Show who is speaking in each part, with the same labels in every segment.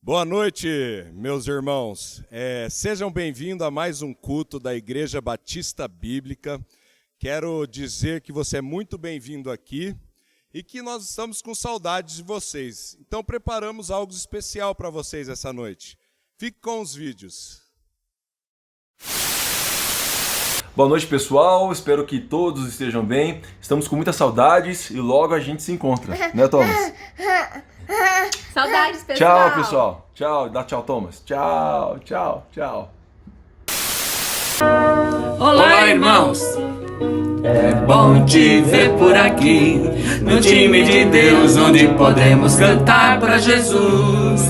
Speaker 1: Boa noite, meus irmãos. Sejam bem-vindos a mais um culto da Igreja Batista Bíblica. Quero dizer que você é muito bem-vindo aqui e que nós estamos com saudades de vocês. Então preparamos algo especial para vocês essa noite. Fique com os vídeos.
Speaker 2: Boa noite, pessoal. Espero que todos estejam bem. Estamos com muitas saudades e logo a gente se encontra, né, Thomas?
Speaker 3: Saudades, pessoal.
Speaker 2: Tchau, pessoal. Tchau. Dá tchau, Thomas. Tchau, tchau, tchau.
Speaker 4: Olá, irmãos. É bom te ver por aqui, no time de Deus, onde podemos cantar para Jesus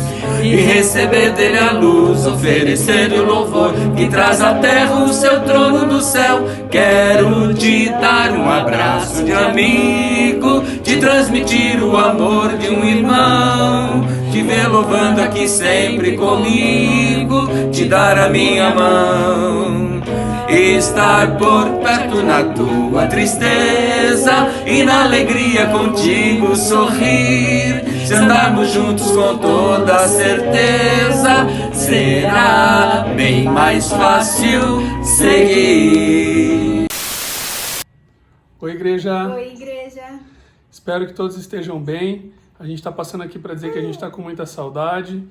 Speaker 4: e receber dele a luz, oferecer-lhe o louvor que traz à terra o seu trono do céu. Quero te dar um abraço de amigo, te transmitir o amor de um irmão, te ver louvando aqui sempre comigo, te dar a minha mão. Estar por perto na tua tristeza e na alegria contigo sorrir. Se andarmos juntos com toda certeza, será bem mais fácil seguir.
Speaker 5: Oi, igreja.
Speaker 3: Oi, igreja.
Speaker 5: Espero que todos estejam bem. A gente está passando aqui para dizer que a gente está com muita saudade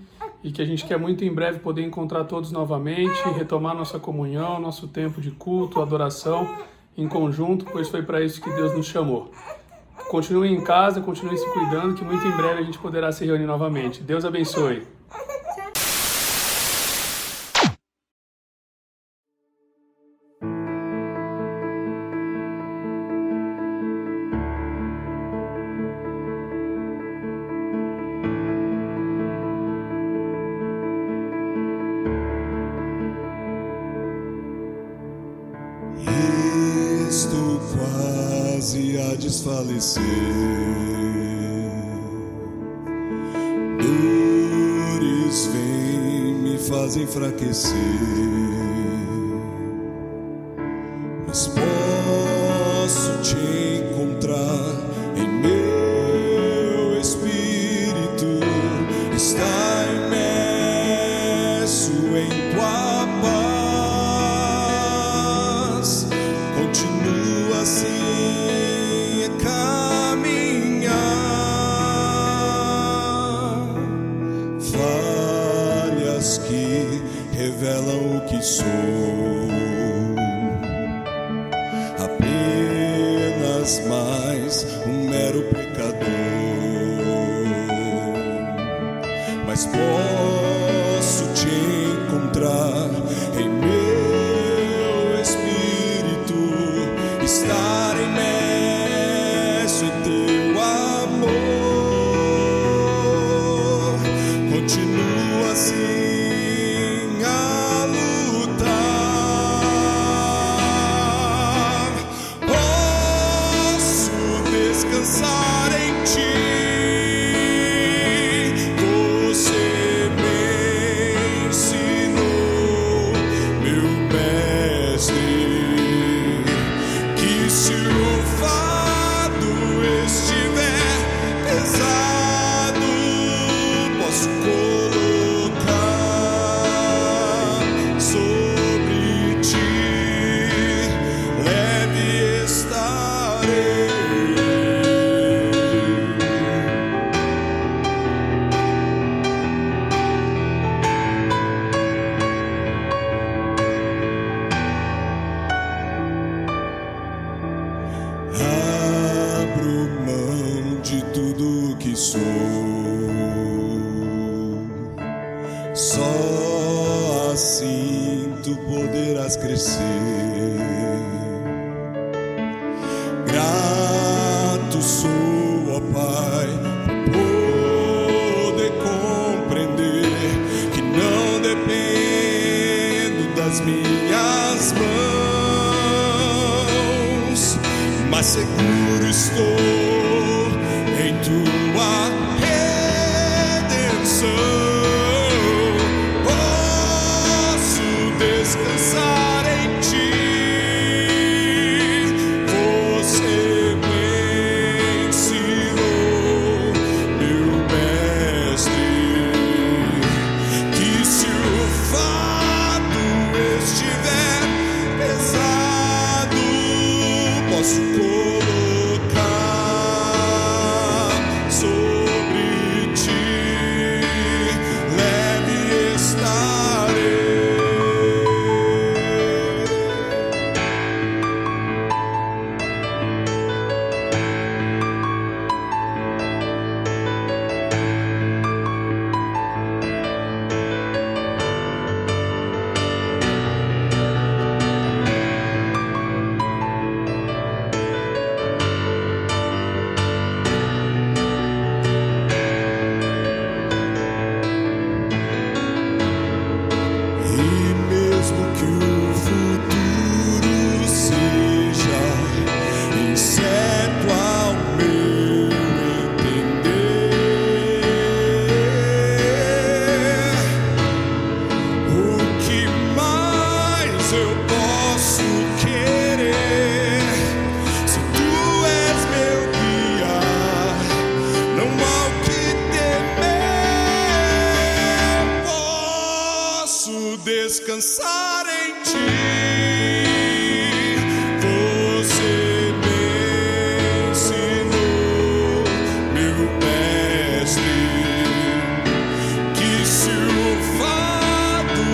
Speaker 5: e que a gente quer muito em breve poder encontrar todos novamente, retomar nossa comunhão, nosso tempo de culto, adoração em conjunto, pois foi para isso que Deus nos chamou. Continuem em casa, continuem se cuidando, que muito em breve a gente poderá se reunir novamente. Deus abençoe.
Speaker 1: Estou quase a desfalecer. Dores vêm me fazem enfraquecer, mas posso te encontrar em meu espírito. Está imerso em tua paz. Continua assim a caminhar. Falhas que revelam o que sou, apenas mais um mero pecador. Mas posso te encontrar em meu espírito, estar imerso em teu amor. Continua assim a lutar. Posso descansar em ti. Você me ensinou, meu mestre, que se o fardo estiver pesado, posso colocar sobre ti, leve estarei. Abro mão de tudo que sou, só assim tu poderás crescer. Grato sou, ó Pai, por poder compreender que não dependo das minhas mãos, mas seguro estou em tua redenção. Posso descansar em ti. Você me ensinou, meu mestre, descansar em ti. Você me ensinou, meu mestre, que se o fardo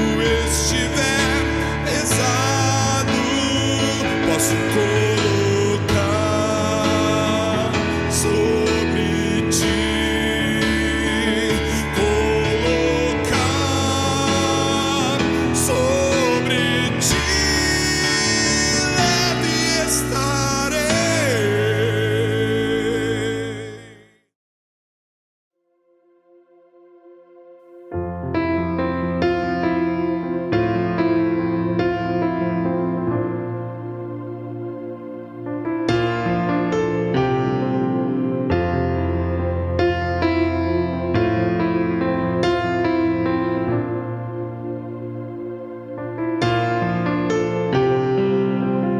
Speaker 1: estiver pesado, posso colocar sobre ti, colocar sobre ti, leve estarei.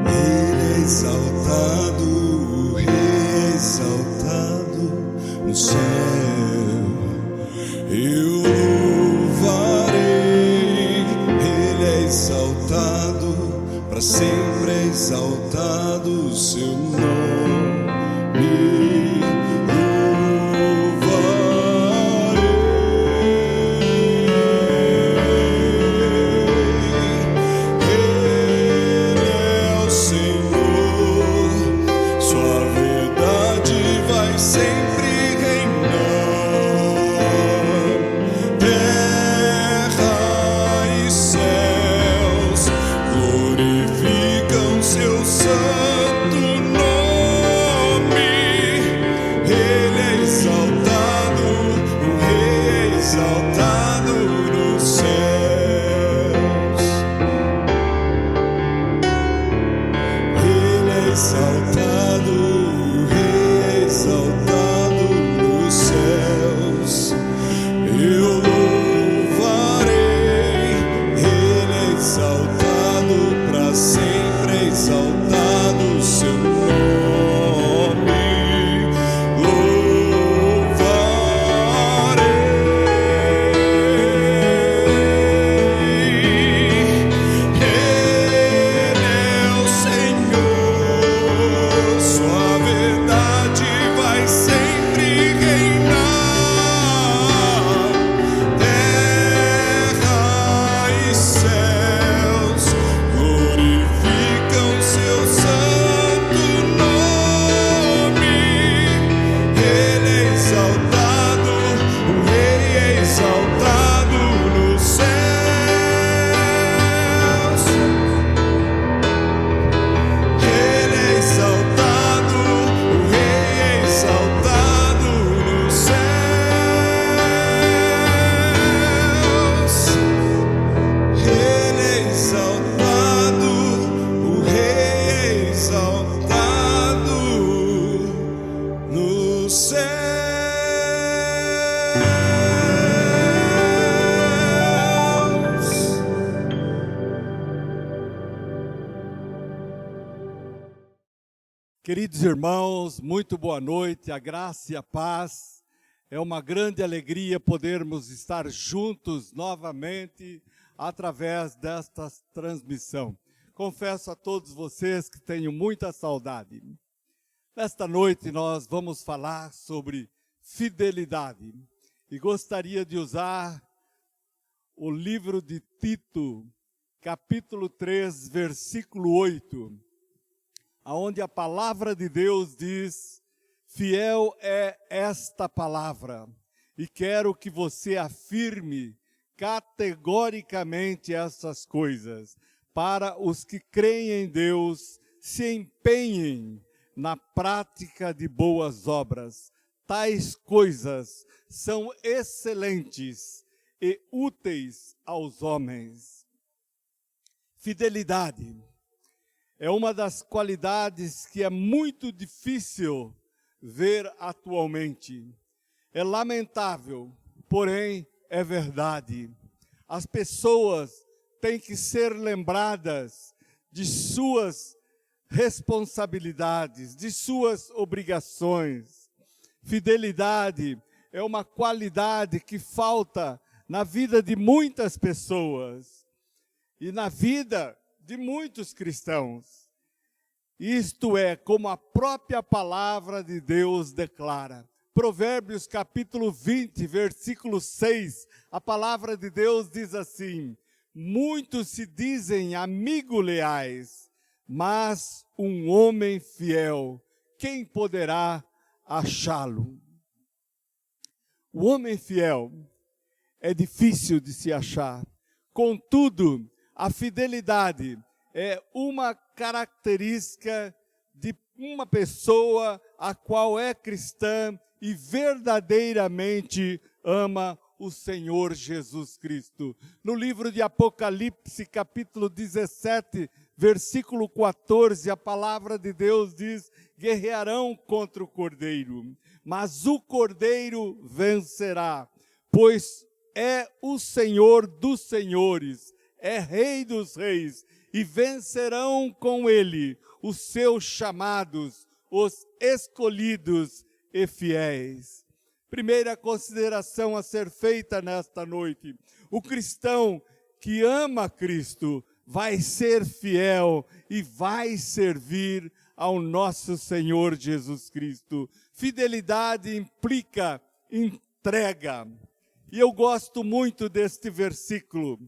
Speaker 1: Ele é exaltado, o Rei é exaltado no céu. Eu louvarei, Ele é exaltado, para sempre é exaltado o seu nome. Ele é o Senhor, sua verdade vai sempre reinar. Terra e céus glorificam seu santo nome. Ele é exaltado, o Rei é exaltado nos céus. Ele é exaltado, o Rei é exaltado nos céus. Eu louvarei, Ele é exaltado, para sempre é exaltado o seu nome. Ele é o Senhor, sua verdade vai sempre reinar. Terra e céus glorificam seu santo nome. Ele é exaltado, o Rei é exaltado nos céus. Ele é exaltado, o Rei é exaltado nos céus. Ele é exaltado, o Rei é exaltado nos céus.
Speaker 3: Queridos irmãos, muito boa noite, a graça e a paz. É uma grande alegria podermos estar juntos novamente através desta transmissão. Confesso a todos vocês que tenho muita saudade. Nesta noite nós vamos falar sobre fidelidade e gostaria de usar o livro de Tito, capítulo 3, versículo 8, aonde a palavra de Deus diz: fiel é esta palavra, e quero que você afirme categoricamente essas coisas, para os que creem em Deus se empenhem na prática de boas obras. Tais coisas são excelentes e úteis aos homens. Fidelidade é uma das qualidades que é muito difícil ver atualmente. É lamentável, porém é verdade. As pessoas têm que ser lembradas de suas responsabilidades, de suas obrigações. Fidelidade é uma qualidade que falta na vida de muitas pessoas. e na vida de muitos cristãos. Isto é, como a própria palavra de Deus declara. Provérbios capítulo 20, versículo 6, a palavra de Deus diz assim: muitos se dizem amigos leais, mas um homem fiel, quem poderá achá-lo? O homem fiel é difícil de se achar. Contudo, a fidelidade é uma característica de uma pessoa a qual é cristã e verdadeiramente ama o Senhor Jesus Cristo. No livro de Apocalipse, capítulo 17, versículo 14, a palavra de Deus diz: guerrearão contra o Cordeiro, mas o Cordeiro vencerá, pois é o Senhor dos senhores, é Rei dos reis, e vencerão com ele os seus chamados, os escolhidos e fiéis. Primeira consideração a ser feita nesta noite: o cristão que ama Cristo vai ser fiel e vai servir ao nosso Senhor Jesus Cristo. Fidelidade implica entrega. E eu gosto muito deste versículo,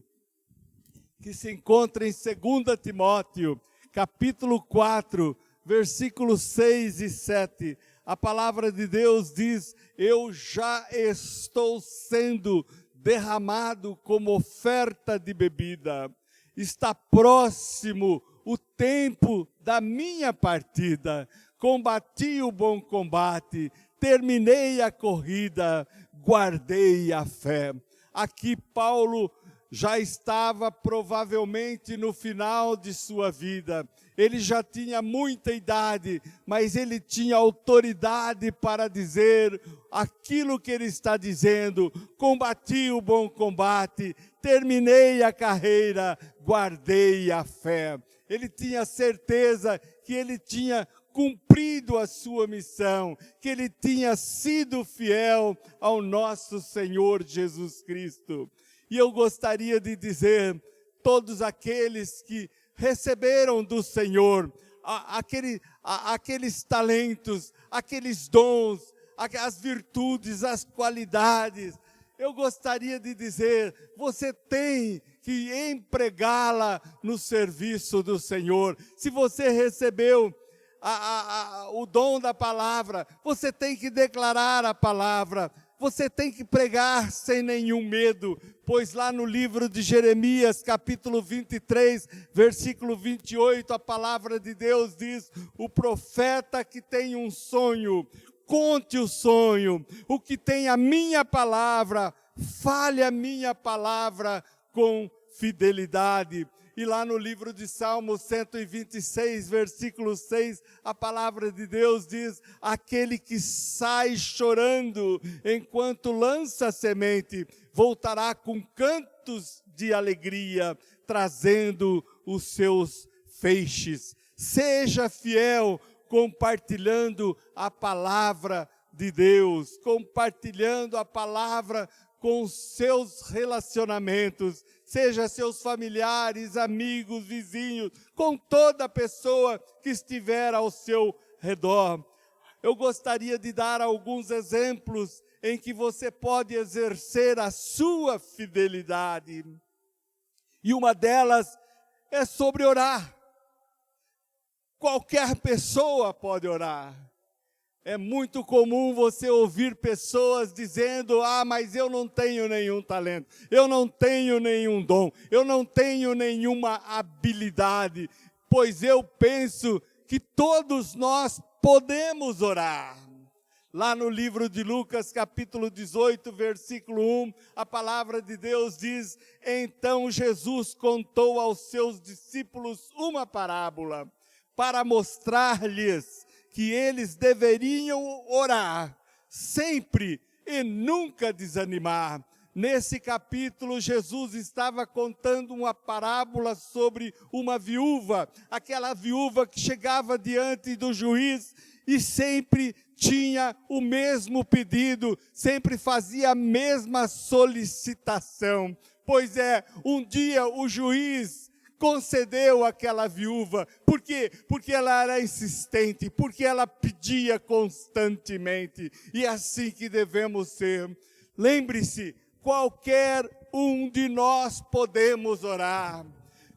Speaker 3: que se encontra em 2 Timóteo, capítulo 4, versículos 6 e 7. A palavra de Deus diz: eu já estou sendo derramado como oferta de bebida. Está próximo o tempo da minha partida. Combati o bom combate, terminei a corrida, guardei a fé. Aqui Paulo já estava provavelmente no final de sua vida. Ele já tinha muita idade, mas ele tinha autoridade para dizer aquilo que ele está dizendo: combati o bom combate, terminei a carreira, guardei a fé. Ele tinha certeza que ele tinha cumprido a sua missão, que ele tinha sido fiel ao nosso Senhor Jesus Cristo. E eu gostaria de dizer, todos aqueles que receberam do Senhor aqueles talentos, aqueles dons, as virtudes, as qualidades, eu gostaria de dizer, você tem que empregá-la no serviço do Senhor. Se você recebeu o dom da palavra, você tem que declarar a palavra, você tem que pregar sem nenhum medo, pois lá no livro de Jeremias, capítulo 23, versículo 28, a palavra de Deus diz: o profeta que tem um sonho, conte o sonho, o que tem a minha palavra, fale a minha palavra com fidelidade. E lá no livro de Salmos 126, versículo 6, a palavra de Deus diz: aquele que sai chorando enquanto lança a semente, voltará com cantos de alegria, trazendo os seus feixes. Seja fiel, compartilhando a palavra de Deus, compartilhando a palavra com os seus relacionamentos, seja seus familiares, amigos, vizinhos, com toda pessoa que estiver ao seu redor. Eu gostaria de dar alguns exemplos em que você pode exercer a sua fidelidade. E uma delas é sobre orar. Qualquer pessoa pode orar. É muito comum você ouvir pessoas dizendo: mas eu não tenho nenhum talento, eu não tenho nenhum dom, eu não tenho nenhuma habilidade. Pois eu penso que todos nós podemos orar. Lá no livro de Lucas, capítulo 18, versículo 1, a palavra de Deus diz: então Jesus contou aos seus discípulos uma parábola, para mostrar-lhes que eles deveriam orar sempre e nunca desanimar. Nesse capítulo, Jesus estava contando uma parábola sobre uma viúva, aquela viúva que chegava diante do juiz e sempre tinha o mesmo pedido, sempre fazia a mesma solicitação. Pois é, um dia o juiz concedeu àquela viúva. Por quê? Porque ela era insistente, porque ela pedia constantemente. E é assim que devemos ser. Lembre-se, qualquer um de nós podemos orar.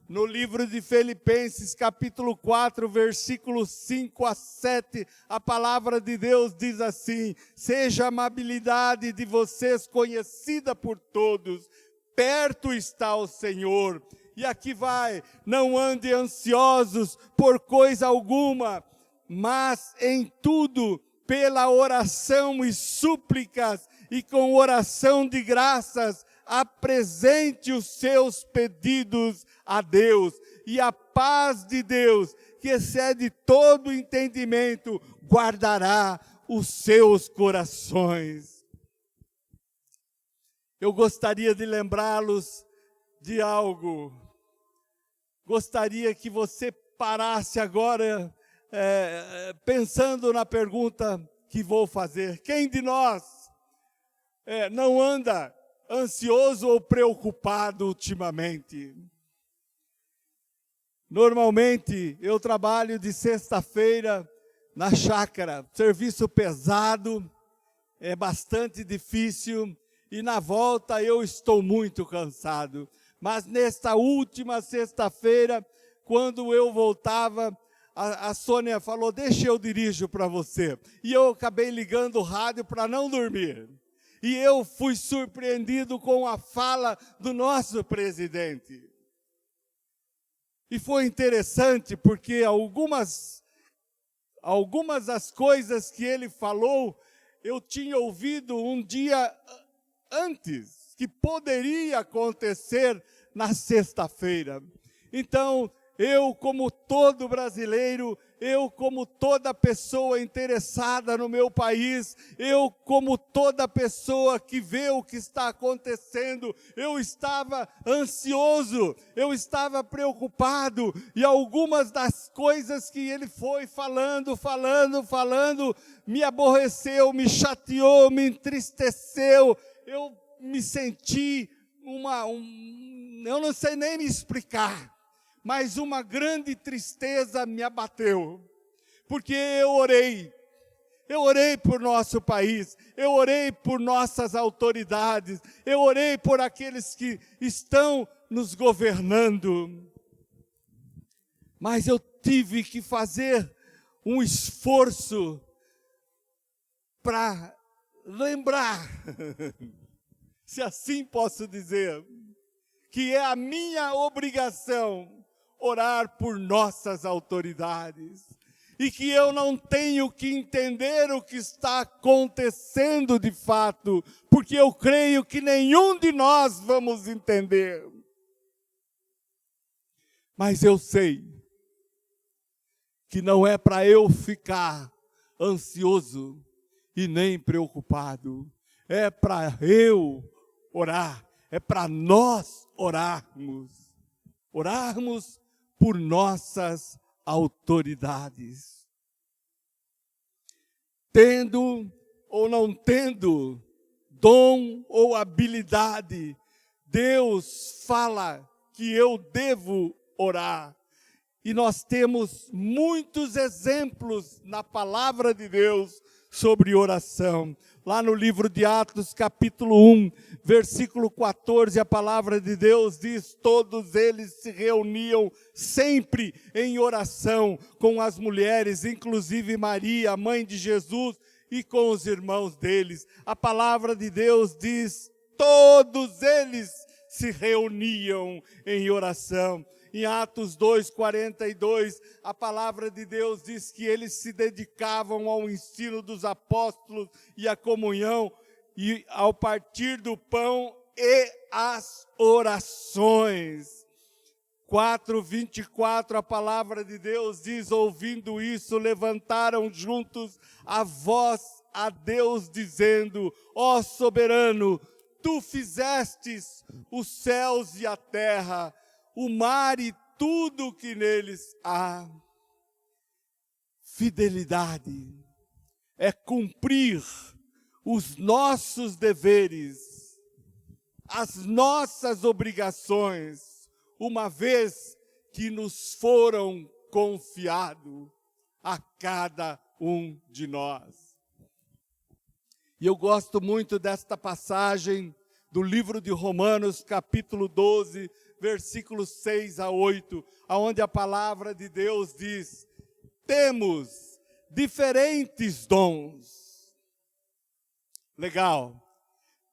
Speaker 3: No livro de Filipenses, capítulo 4, versículos 5 a 7, a palavra de Deus diz assim: seja a amabilidade de vocês conhecida por todos, perto está o Senhor. E aqui vai: não ande ansiosos por coisa alguma, mas em tudo, pela oração e súplicas, e com oração de graças, apresente os seus pedidos a Deus, e a paz de Deus, que excede todo entendimento, guardará os seus corações. Eu gostaria de lembrá-los de algo. Gostaria que você parasse agora, pensando na pergunta que vou fazer. Quem de nós não anda ansioso ou preocupado ultimamente? Normalmente, eu trabalho de sexta-feira na chácara, serviço pesado, é bastante difícil, e na volta eu estou muito cansado. Mas nesta última sexta-feira, quando eu voltava, a Sônia falou: deixa eu dirijo para você. E eu acabei ligando o rádio para não dormir. E eu fui surpreendido com a fala do nosso presidente. E foi interessante porque algumas das coisas que ele falou, eu tinha ouvido um dia antes, que poderia acontecer na sexta-feira. Então, eu, como todo brasileiro, eu, como toda pessoa interessada no meu país, eu, como toda pessoa que vê o que está acontecendo, eu estava ansioso, eu estava preocupado, e algumas das coisas que ele foi falando, me aborreceu, me chateou, me entristeceu. Eu me senti eu não sei nem me explicar, mas uma grande tristeza me abateu, porque eu orei por nosso país, eu orei por nossas autoridades, eu orei por aqueles que estão nos governando, mas eu tive que fazer um esforço para lembrar, se assim posso dizer, que é a minha obrigação orar por nossas autoridades, e que eu não tenho que entender o que está acontecendo de fato, porque eu creio que nenhum de nós vamos entender. Mas eu sei que não é para eu ficar ansioso e nem preocupado, é para eu orar, é para nós orarmos por nossas autoridades. Tendo ou não tendo dom ou habilidade, Deus fala que eu devo orar. E nós temos muitos exemplos na palavra de Deus sobre oração. Lá no livro de Atos, capítulo 1, versículo 14, a palavra de Deus diz: todos eles se reuniam sempre em oração com as mulheres, inclusive Maria, a mãe de Jesus, e com os irmãos deles. A palavra de Deus diz: todos eles se reuniam em oração. Em Atos 2:42, a palavra de Deus diz que eles se dedicavam ao ensino dos apóstolos e à comunhão, e ao partir do pão e às orações. 4:24, a palavra de Deus diz: ouvindo isso, levantaram juntos a voz a Deus, dizendo: ó soberano, tu fizestes os céus e a terra, o mar e tudo o que neles há. Fidelidade é cumprir os nossos deveres as nossas obrigações, uma vez que nos foram confiado a cada um de nós. E eu gosto muito desta passagem do livro de Romanos, capítulo 12, versículos 6 a 8, onde a palavra de Deus diz: temos diferentes dons. Legal.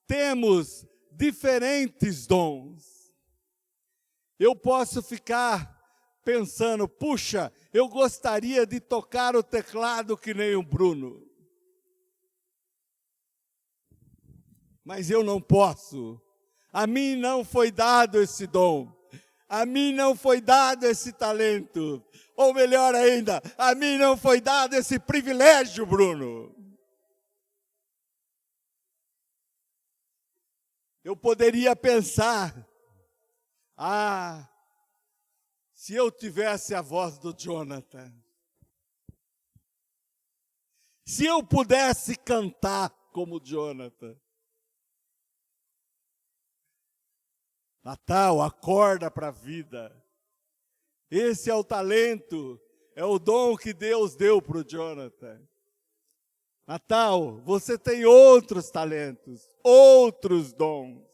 Speaker 3: Temos diferentes dons. Eu posso ficar pensando, puxa, eu gostaria de tocar o teclado que nem o Bruno. Mas eu não posso. A mim não foi dado esse dom. A mim não foi dado esse talento. Ou melhor ainda, a mim não foi dado esse privilégio, Bruno. Eu poderia pensar, se eu tivesse a voz do Jonathan, se eu pudesse cantar como Jonathan. Natal, acorda para a vida. Esse é o talento, é o dom que Deus deu para o Jonathan. Natal, você tem outros talentos, outros dons.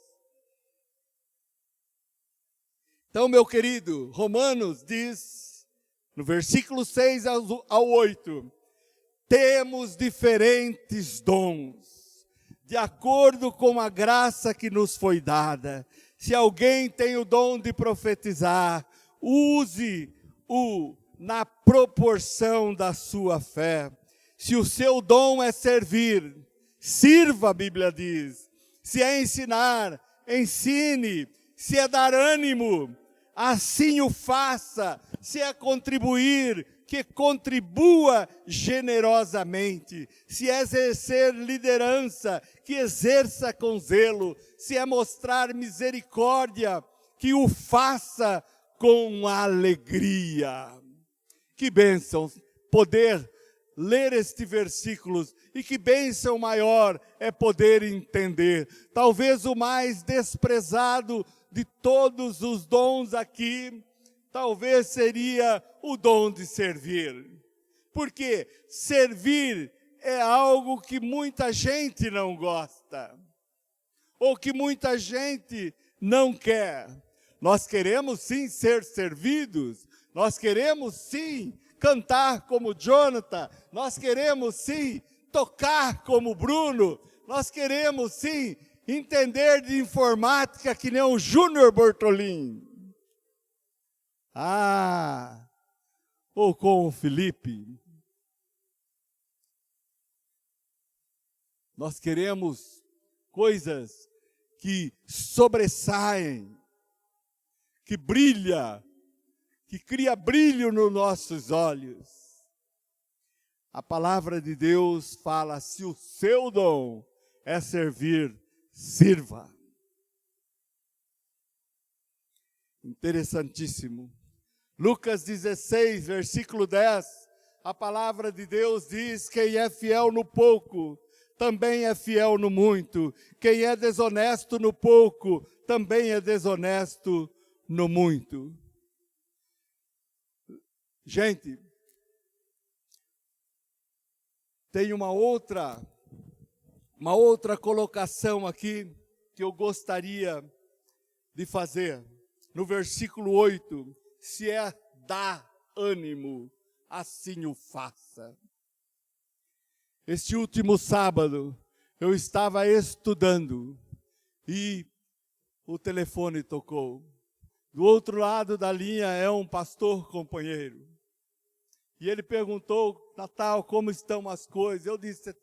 Speaker 3: Então, meu querido, Romanos diz, no versículo 6 ao 8, temos diferentes dons, de acordo com a graça que nos foi dada. Se alguém tem o dom de profetizar, use-o na proporção da sua fé. Se o seu dom é servir, sirva, a Bíblia diz. Se é ensinar, ensine. Se é dar ânimo, assim o faça. Se é contribuir, que contribua generosamente. Se é exercer liderança, que exerça com zelo. Se é mostrar misericórdia, que o faça com alegria. Que bênção poder ler estes versículos, e que bênção maior é poder entender. Talvez o mais desprezado de todos os dons aqui, talvez seria o dom de servir. Porque servir é algo que muita gente não gosta, ou que muita gente não quer. Nós queremos sim ser servidos, nós queremos sim cantar como Jonathan, nós queremos sim tocar como Bruno, nós queremos sim entender de informática que nem o Júnior Bortolin. Ou com o Felipe. Nós queremos coisas que sobressaem, que brilha, que cria brilho nos nossos olhos. A palavra de Deus fala, se o seu dom é servir, sirva. Interessantíssimo. Lucas 16, versículo 10, a palavra de Deus diz, quem é fiel no pouco, também é fiel no muito. Quem é desonesto no pouco, também é desonesto no muito. Gente, tem uma outra colocação aqui que eu gostaria de fazer. No versículo 8, se é dar ânimo, assim o faça. Este último sábado, eu estava estudando e o telefone tocou. Do outro lado da linha é um pastor companheiro. E ele perguntou, Natal, como estão as coisas? Eu disse,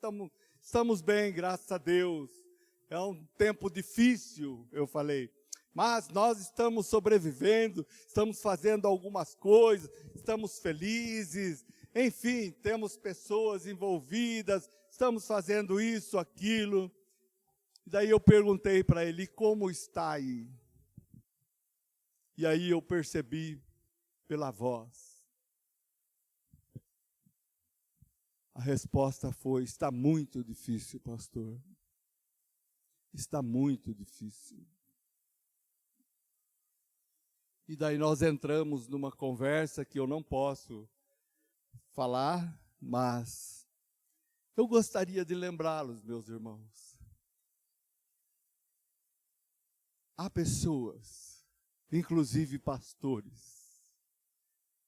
Speaker 3: estamos bem, graças a Deus. É um tempo difícil, eu falei. Mas nós estamos sobrevivendo, estamos fazendo algumas coisas, estamos felizes. Enfim, temos pessoas envolvidas, estamos fazendo isso, aquilo. E daí eu perguntei para ele, como está aí? E aí eu percebi pela voz. A resposta foi, está muito difícil, pastor. Está muito difícil. E daí nós entramos numa conversa que eu não posso falar, mas eu gostaria de lembrá-los, meus irmãos. Há pessoas, inclusive pastores,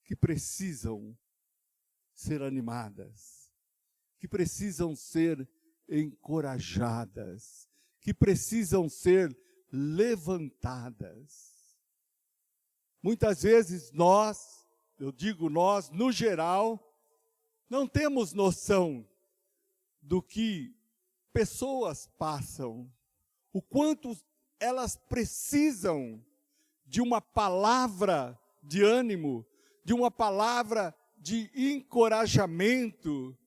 Speaker 3: que precisam ser animadas, que precisam ser encorajadas, que precisam ser levantadas. Muitas vezes nós, eu digo nós, no geral, não temos noção do que pessoas passam, o quanto elas precisam de uma palavra de ânimo, de uma palavra de encorajamento,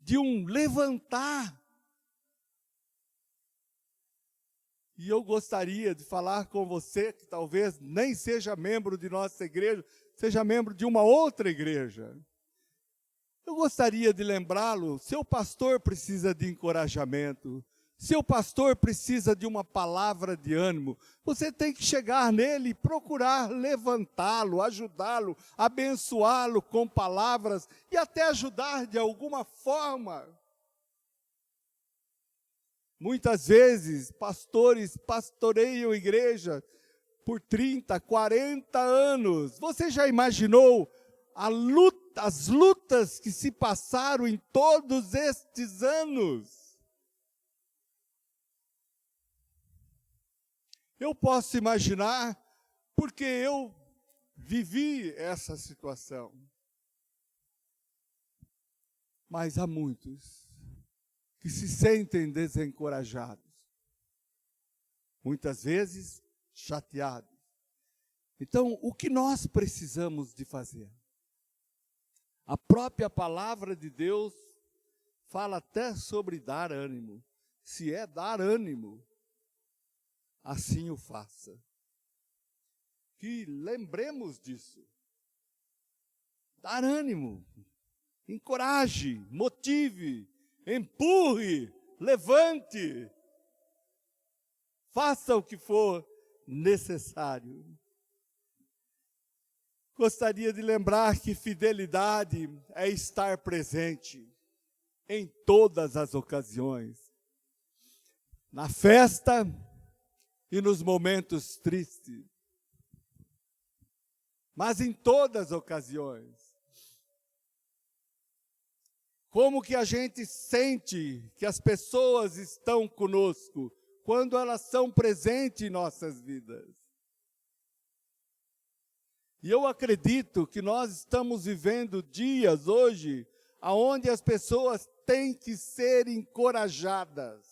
Speaker 3: de um levantar. E eu gostaria de falar com você, que talvez nem seja membro de nossa igreja, seja membro de uma outra igreja. Eu gostaria de lembrá-lo, seu pastor precisa de encorajamento, seu pastor precisa de uma palavra de ânimo. Você tem que chegar nele e procurar levantá-lo, ajudá-lo, abençoá-lo com palavras e até ajudar de alguma forma. Muitas vezes, pastores pastoreiam igreja por 30, 40 anos. Você já imaginou as lutas que se passaram em todos estes anos? Eu posso imaginar, porque eu vivi essa situação. Mas há muitos que se sentem desencorajados, muitas vezes chateados. Então, o que nós precisamos de fazer? A própria palavra de Deus fala até sobre dar ânimo. Se é dar ânimo, assim o faça. Que lembremos disso. Dar ânimo, encoraje, motive, empurre, levante, faça o que for necessário. Gostaria de lembrar que fidelidade é estar presente em todas as ocasiões, na festa e nos momentos tristes, mas em todas as ocasiões. Como que a gente sente que as pessoas estão conosco quando elas são presentes em nossas vidas? E eu acredito que nós estamos vivendo dias hoje onde as pessoas têm que ser encorajadas.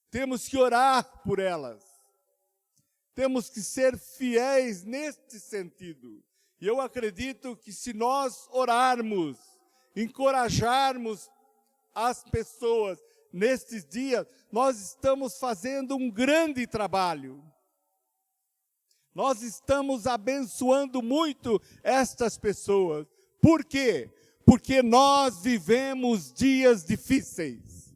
Speaker 3: Temos que orar por elas. Temos que ser fiéis neste sentido. E eu acredito que se nós orarmos, encorajarmos as pessoas nestes dias, nós estamos fazendo um grande trabalho. Nós estamos abençoando muito estas pessoas. Por quê? Porque nós vivemos dias difíceis.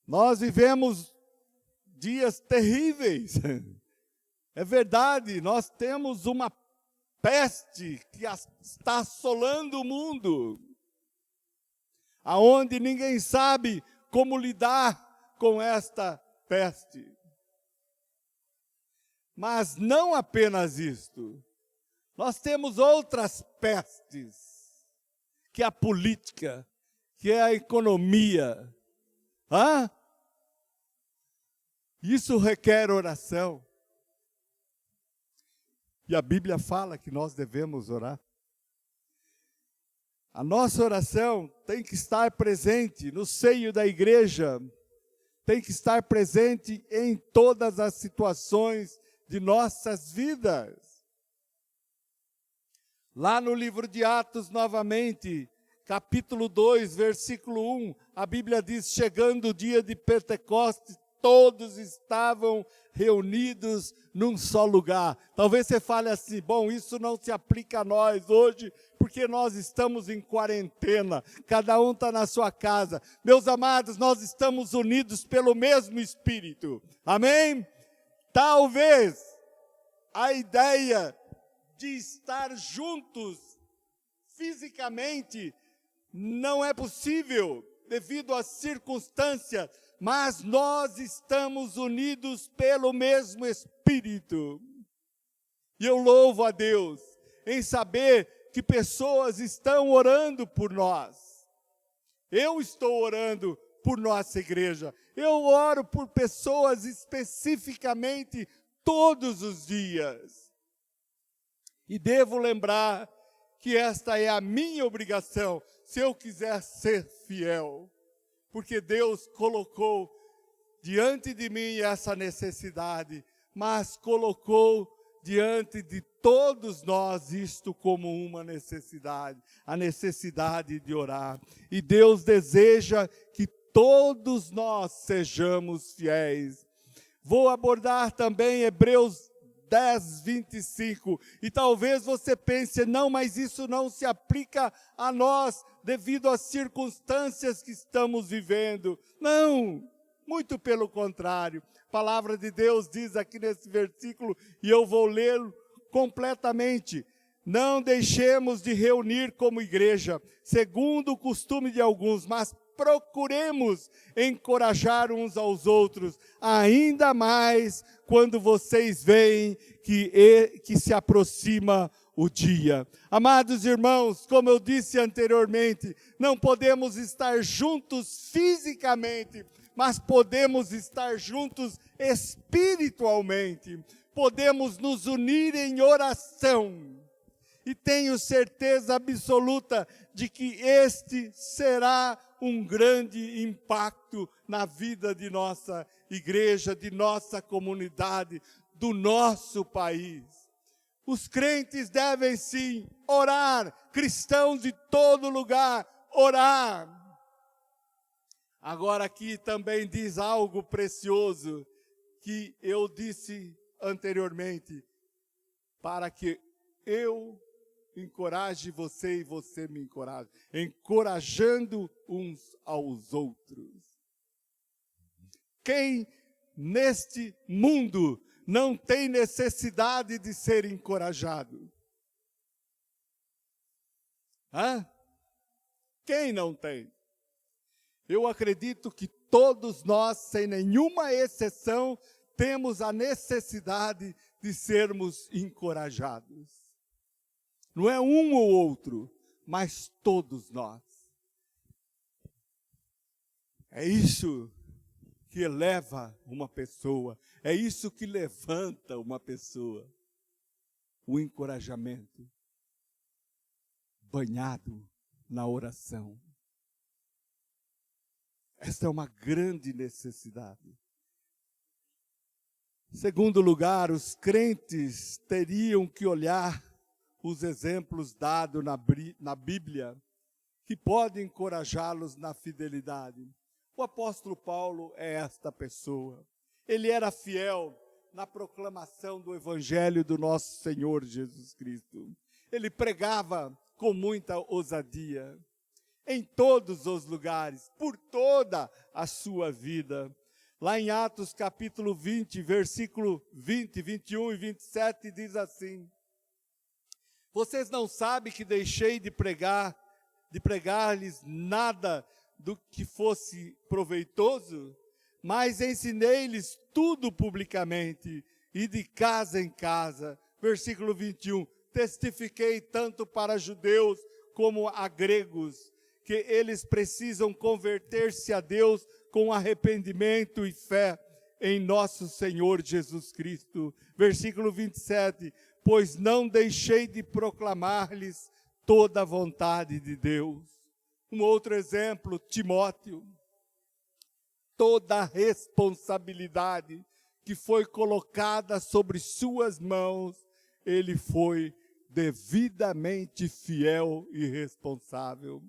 Speaker 3: Nós vivemos dias terríveis. É verdade, nós temos uma peste que está assolando o mundo, aonde ninguém sabe como lidar com esta peste. Mas não apenas isto, nós temos outras pestes, que é a política, que é a economia. Isso requer oração. E a Bíblia fala que nós devemos orar. A nossa oração tem que estar presente no seio da igreja, tem que estar presente em todas as situações de nossas vidas. Lá no livro de Atos, novamente, capítulo 2, versículo 1, a Bíblia diz: chegando o dia de Pentecostes, todos estavam reunidos num só lugar. Talvez você fale assim: bom, isso não se aplica a nós hoje, porque nós estamos em quarentena, cada um está na sua casa. Meus amados, nós estamos unidos pelo mesmo Espírito, amém? Talvez a ideia de estar juntos fisicamente não é possível devido às circunstâncias, mas nós estamos unidos pelo mesmo Espírito. E eu louvo a Deus em saber que pessoas estão orando por nós. Eu estou orando por nossa igreja. Eu oro por pessoas especificamente todos os dias. E devo lembrar que esta é a minha obrigação, se eu quiser ser fiel. Porque Deus colocou diante de mim essa necessidade, mas colocou diante de todos nós isto como uma necessidade, a necessidade de orar. E Deus deseja que todos nós sejamos fiéis. Vou abordar também Hebreus 10, 25. E talvez você pense, não, mas isso não se aplica a nós devido às circunstâncias que estamos vivendo. Não, muito pelo contrário. A palavra de Deus diz aqui nesse versículo, e eu vou lê-lo completamente. Não deixemos de reunir como igreja, segundo o costume de alguns, mas procuremos encorajar uns aos outros, ainda mais quando vocês veem que se aproxima o dia. Amados irmãos, como eu disse anteriormente, não podemos estar juntos fisicamente, mas podemos estar juntos espiritualmente. Podemos nos unir em oração. E tenho certeza absoluta de que este será um grande impacto na vida de nossa igreja, de nossa comunidade, do nosso país. Os crentes devem sim orar, cristãos de todo lugar, orar. Agora aqui também diz algo precioso que eu disse anteriormente, para que eu encoraje você e você me encoraje, encorajando uns aos outros. Quem neste mundo não tem necessidade de ser encorajado? Quem não tem? Eu acredito que todos nós, sem nenhuma exceção, temos a necessidade de sermos encorajados. Não é um ou outro, mas todos nós. É isso que eleva uma pessoa, é isso que levanta uma pessoa. O encorajamento, banhado na oração. Esta é uma grande necessidade. Segundo lugar, os crentes teriam que olhar os exemplos dados na Bíblia, que podem encorajá-los na fidelidade. O apóstolo Paulo é esta pessoa. Ele era fiel na proclamação do Evangelho do nosso Senhor Jesus Cristo. Ele pregava com muita ousadia, em todos os lugares, por toda a sua vida. Lá em Atos capítulo 20, versículo 20, 21 e 27, diz assim: vocês não sabem que deixei de pregar-lhes nada do que fosse proveitoso, mas ensinei-lhes tudo publicamente e de casa em casa. Versículo 21, testifiquei tanto para judeus como a gregos, que eles precisam converter-se a Deus com arrependimento e fé em nosso Senhor Jesus Cristo. Versículo 27, pois não deixei de proclamar-lhes toda a vontade de Deus. Um outro exemplo, Timóteo. Toda a responsabilidade que foi colocada sobre suas mãos, ele foi devidamente fiel e responsável.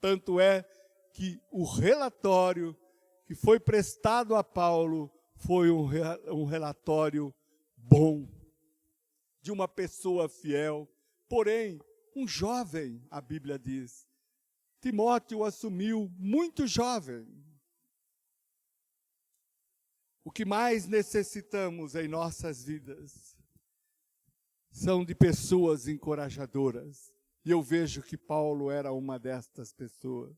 Speaker 3: Tanto é que o relatório que foi prestado a Paulo foi um relatório bom, de uma pessoa fiel. Porém, um jovem, a Bíblia diz, Timóteo assumiu muito jovem. O que mais necessitamos em nossas vidas são de pessoas encorajadoras. E eu vejo que Paulo era uma destas pessoas.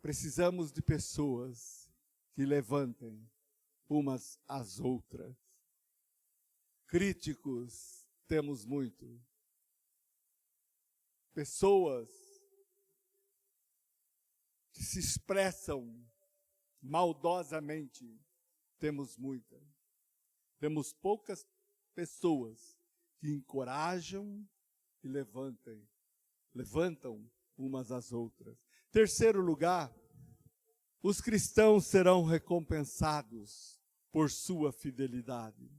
Speaker 3: Precisamos de pessoas que levantem umas às outras. Críticos temos muito. Pessoas que se expressam maldosamente, temos muitas. Temos poucas pessoas que encorajam e levantam umas às outras. Terceiro lugar, os cristãos serão recompensados por sua fidelidade.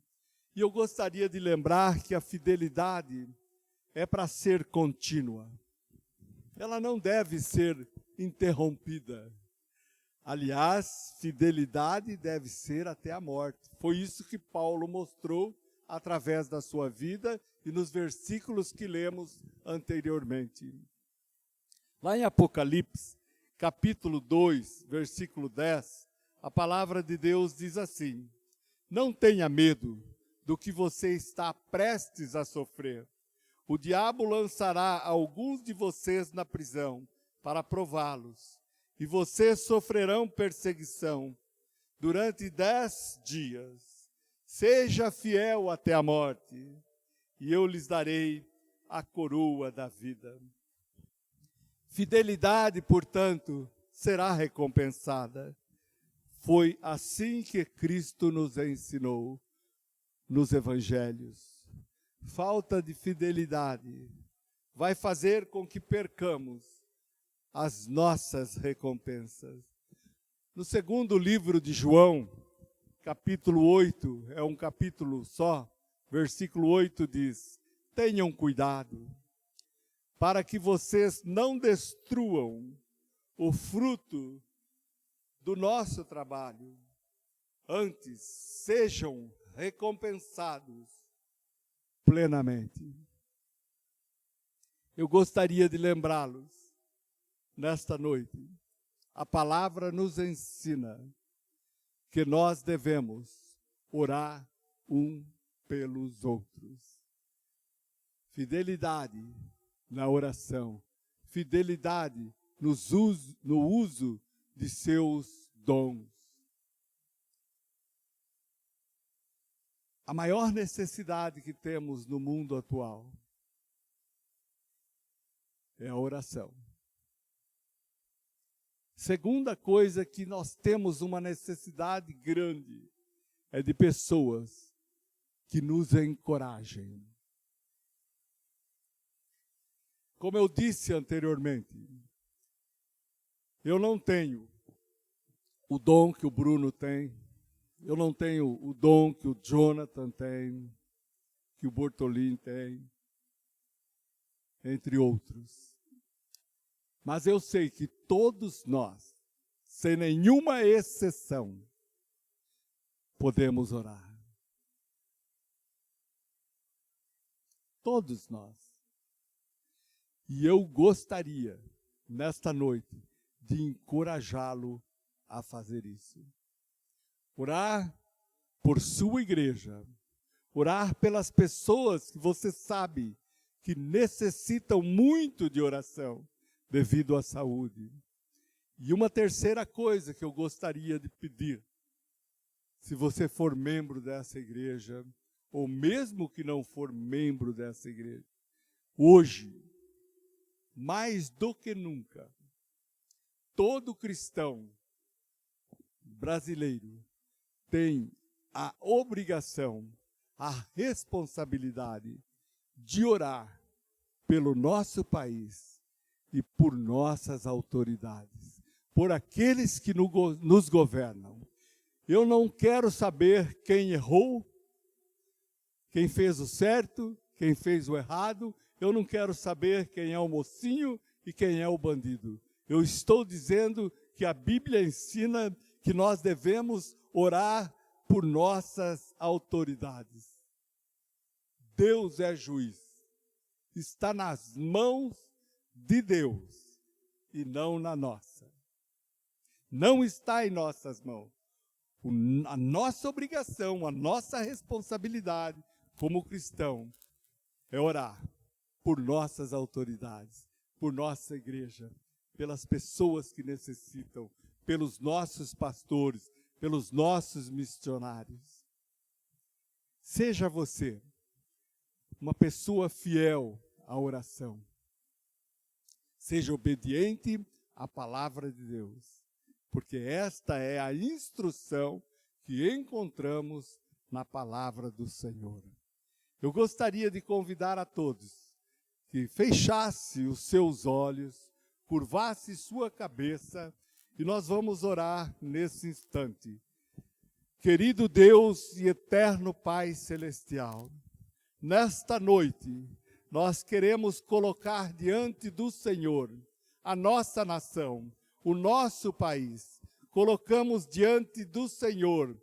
Speaker 3: E eu gostaria de lembrar que a fidelidade é para ser contínua. Ela não deve ser interrompida. Aliás, fidelidade deve ser até a morte. Foi isso que Paulo mostrou através da sua vida e nos versículos que lemos anteriormente. Lá em Apocalipse, capítulo 2, versículo 10, a palavra de Deus diz assim: não tenha medo do que você está prestes a sofrer. O diabo lançará alguns de vocês na prisão para prová-los, e vocês sofrerão perseguição durante 10 dias. Seja fiel até a morte, e eu lhes darei a coroa da vida. Fidelidade, portanto, será recompensada. Foi assim que Cristo nos ensinou nos evangelhos. Falta de fidelidade vai fazer com que percamos as nossas recompensas. No segundo livro de João, capítulo 8, é um capítulo só, versículo 8 diz: tenham cuidado, para que vocês não destruam o fruto do nosso trabalho, antes sejam recompensados plenamente. Eu gostaria de lembrá-los, nesta noite, a palavra nos ensina que nós devemos orar um pelos outros. Fidelidade na oração, fidelidade no uso de seus dons. A maior necessidade que temos no mundo atual é a oração. Segunda coisa que nós temos uma necessidade grande é de pessoas que nos encorajem. Como eu disse anteriormente, eu não tenho o dom que o Bruno tem, eu não tenho o dom que o Jonathan tem, que o Bortolin tem, entre outros. Mas eu sei que todos nós, sem nenhuma exceção, podemos orar. Todos nós. E eu gostaria, nesta noite, de encorajá-lo a fazer isso. Orar por sua igreja. Orar pelas pessoas que você sabe que necessitam muito de oração devido à saúde. E uma terceira coisa que eu gostaria de pedir, se você for membro dessa igreja, ou mesmo que não for membro dessa igreja, hoje, mais do que nunca, todo cristão brasileiro tem a obrigação, a responsabilidade de orar pelo nosso país e por nossas autoridades, por aqueles que nos governam. Eu não quero saber quem errou, quem fez o certo, quem fez o errado. Eu não quero saber quem é o mocinho e quem é o bandido. Eu estou dizendo que a Bíblia ensina que nós devemos orar por nossas autoridades. Deus é juiz. Está nas mãos de Deus e não na nossa. Não está em nossas mãos. A nossa obrigação, a nossa responsabilidade como cristão é orar por nossas autoridades, por nossa igreja, pelas pessoas que necessitam, pelos nossos pastores, pelos nossos missionários. Seja você uma pessoa fiel à oração. Seja obediente à palavra de Deus, porque esta é a instrução que encontramos na palavra do Senhor. Eu gostaria de convidar a todos que fechasse os seus olhos, curvasse sua cabeça e nós vamos orar nesse instante. Querido Deus e eterno Pai Celestial, nesta noite nós queremos colocar diante do Senhor a nossa nação, o nosso país. Colocamos diante do Senhor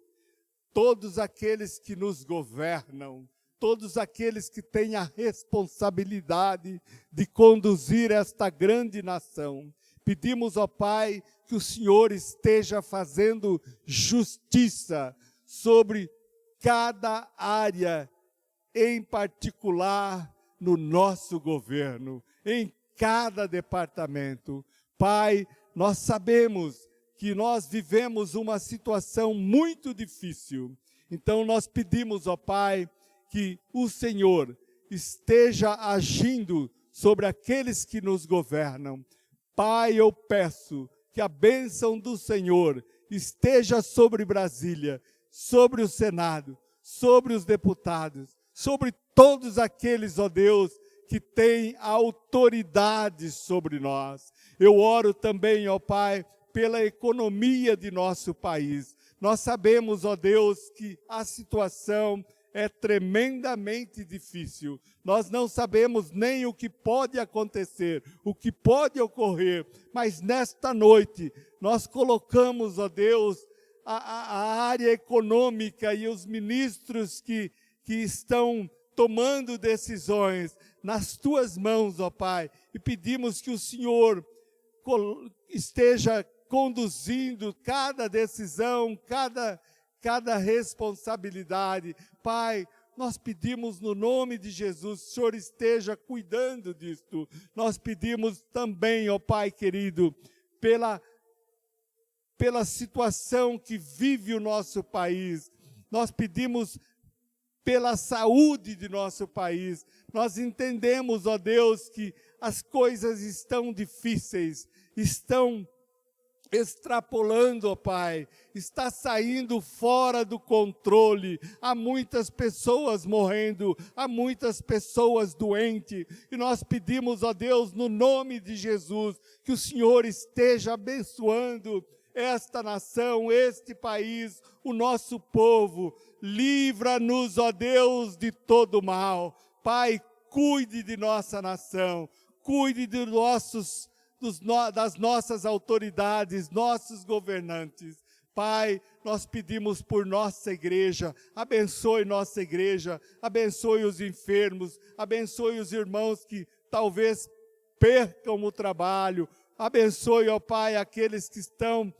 Speaker 3: todos aqueles que nos governam, todos aqueles que têm a responsabilidade de conduzir esta grande nação. Pedimos, ó Pai, que o Senhor esteja fazendo justiça sobre cada área, em particular no nosso governo, em cada departamento. Pai, nós sabemos que nós vivemos uma situação muito difícil. Então nós pedimos, ó Pai, que o Senhor esteja agindo sobre aqueles que nos governam. Pai, eu peço que a bênção do Senhor esteja sobre Brasília, sobre o Senado, sobre os deputados, sobre todos aqueles, ó Deus, que têm autoridade sobre nós. Eu oro também, ó Pai, pela economia de nosso país. Nós sabemos, ó Deus, que a situação é tremendamente difícil. Nós não sabemos nem o que pode acontecer, o que pode ocorrer, mas nesta noite nós colocamos, ó Deus, a área econômica e os ministros que estão tomando decisões nas tuas mãos, ó Pai, e pedimos que o Senhor esteja conduzindo cada decisão, cada responsabilidade. Pai, nós pedimos no nome de Jesus, o Senhor esteja cuidando disto. Nós pedimos também, ó Pai querido, pela situação que vive o nosso país. Nós pedimos pela saúde de nosso país. Nós entendemos, ó Deus, que as coisas estão difíceis, estão extrapolando, ó Pai, está saindo fora do controle. Há muitas pessoas morrendo, há muitas pessoas doentes, e nós pedimos, ó Deus, no nome de Jesus, que o Senhor esteja abençoando esta nação, este país, o nosso povo. Livra-nos, ó Deus, de todo mal. Pai, cuide de nossa nação, cuide de das nossas autoridades, nossos governantes. Pai, nós pedimos por nossa igreja, abençoe nossa igreja, abençoe os enfermos, abençoe os irmãos que talvez percam o trabalho, abençoe, ó Pai, aqueles que estão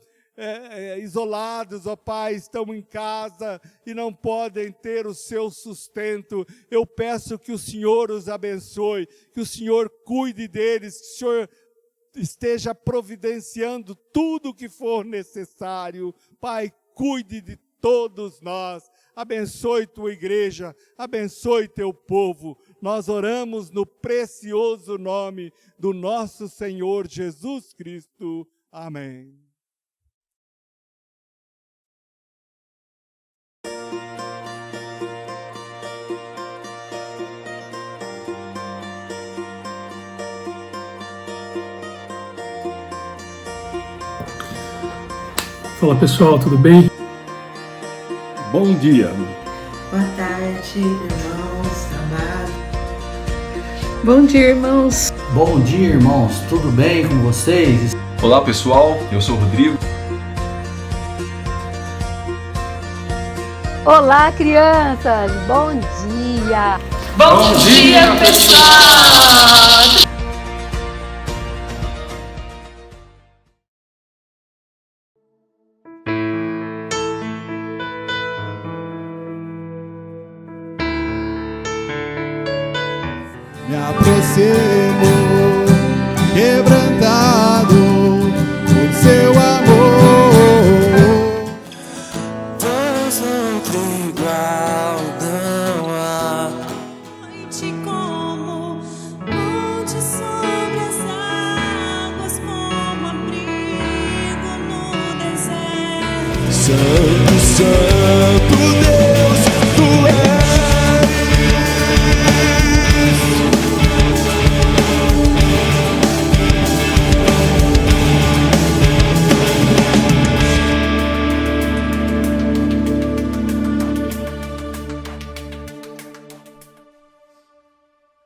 Speaker 3: isolados, ó Pai, estão em casa e não podem ter o seu sustento. Eu peço que o Senhor os abençoe, que o Senhor cuide deles, que o Senhor esteja providenciando tudo o que for necessário. Pai, cuide de todos nós. Abençoe tua igreja, abençoe teu povo. Nós oramos no precioso nome do nosso Senhor Jesus Cristo. Amém.
Speaker 5: Fala pessoal, tudo bem?
Speaker 1: Bom dia.
Speaker 6: Boa tarde, irmãos, amados.
Speaker 7: Bom dia, irmãos.
Speaker 4: Bom dia, irmãos. Tudo bem com vocês?
Speaker 2: Olá pessoal, eu sou o Rodrigo.
Speaker 7: Olá, crianças. Bom dia.
Speaker 4: Bom dia, pessoal!
Speaker 8: me aproximo, quebrantado por seu amor.
Speaker 4: Vós outro igual.